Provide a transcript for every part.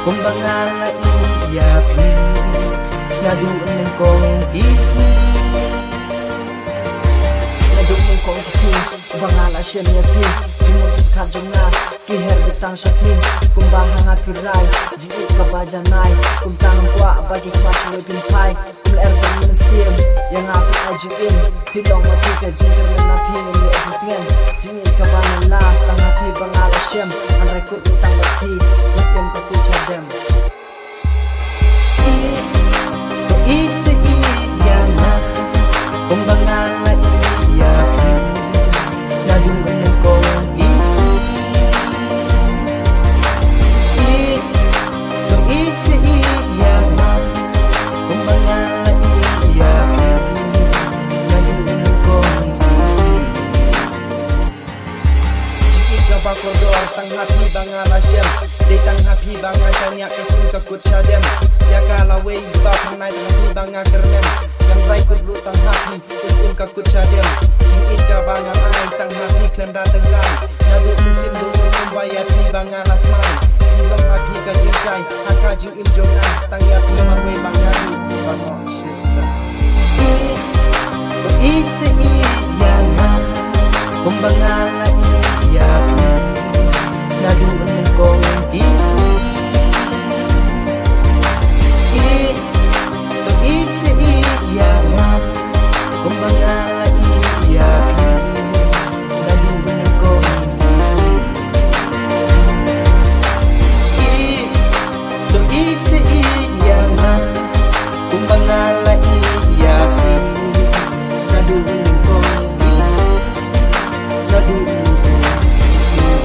kumbaga naiiyakin, naduan ng kong gising, naduan ng kong gising, bangala siya niyakin, jimutut ka na, kiher bitang syakin, kumbaha nga piray, jingit ka ba janay, kumtangang kwa, bagi kmasyoy pinpay, kumlaer ka manasim, yang api ajuin, hilong mati ka jingkir na napingin ni ajutin, jingit ka ba na tangapi bangala siyem, ang rekod utang mati, muslim ka kucha dem. Isi iya na, kumbaga naiiyakin, naduan ng kong gising, isi iya na, kumbaga naiiyakin, naduan ng kong gising. Jikit ka ba koridor, tanghapi bangala siyem, di tanghapi bangasya niya kasun ka kucha dem. Ya kalaway ba panay tanghapi banga kernem, yang rai kudru tanghapi kasun ka kucha dem. Jingit ka banga ay tanghapi klenda tengkan, nadu mesin dulu membayar di banga lasman. Ilong api ka jinsay, haka jing iljongan, tanghapi maway bangari bangong syita. Isi iya na, kumbaga naiiyakin, naduan ng kong gising, isi iya na, kumbaga naiiyakin, naduan ng kong gising, isi iya na, kumbaga naiiyakin, naduan ng kong gising, naduan ng kong gising.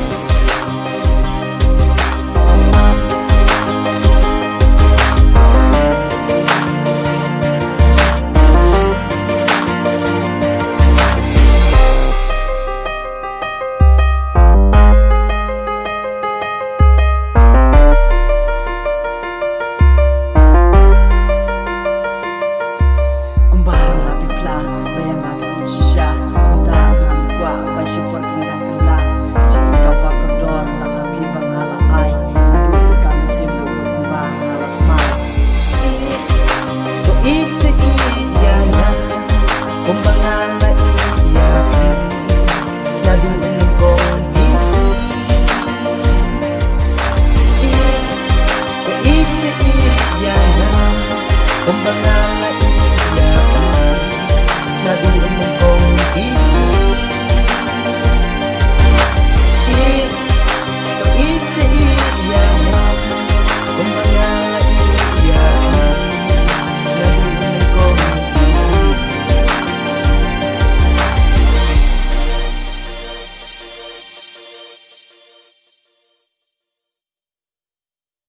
It's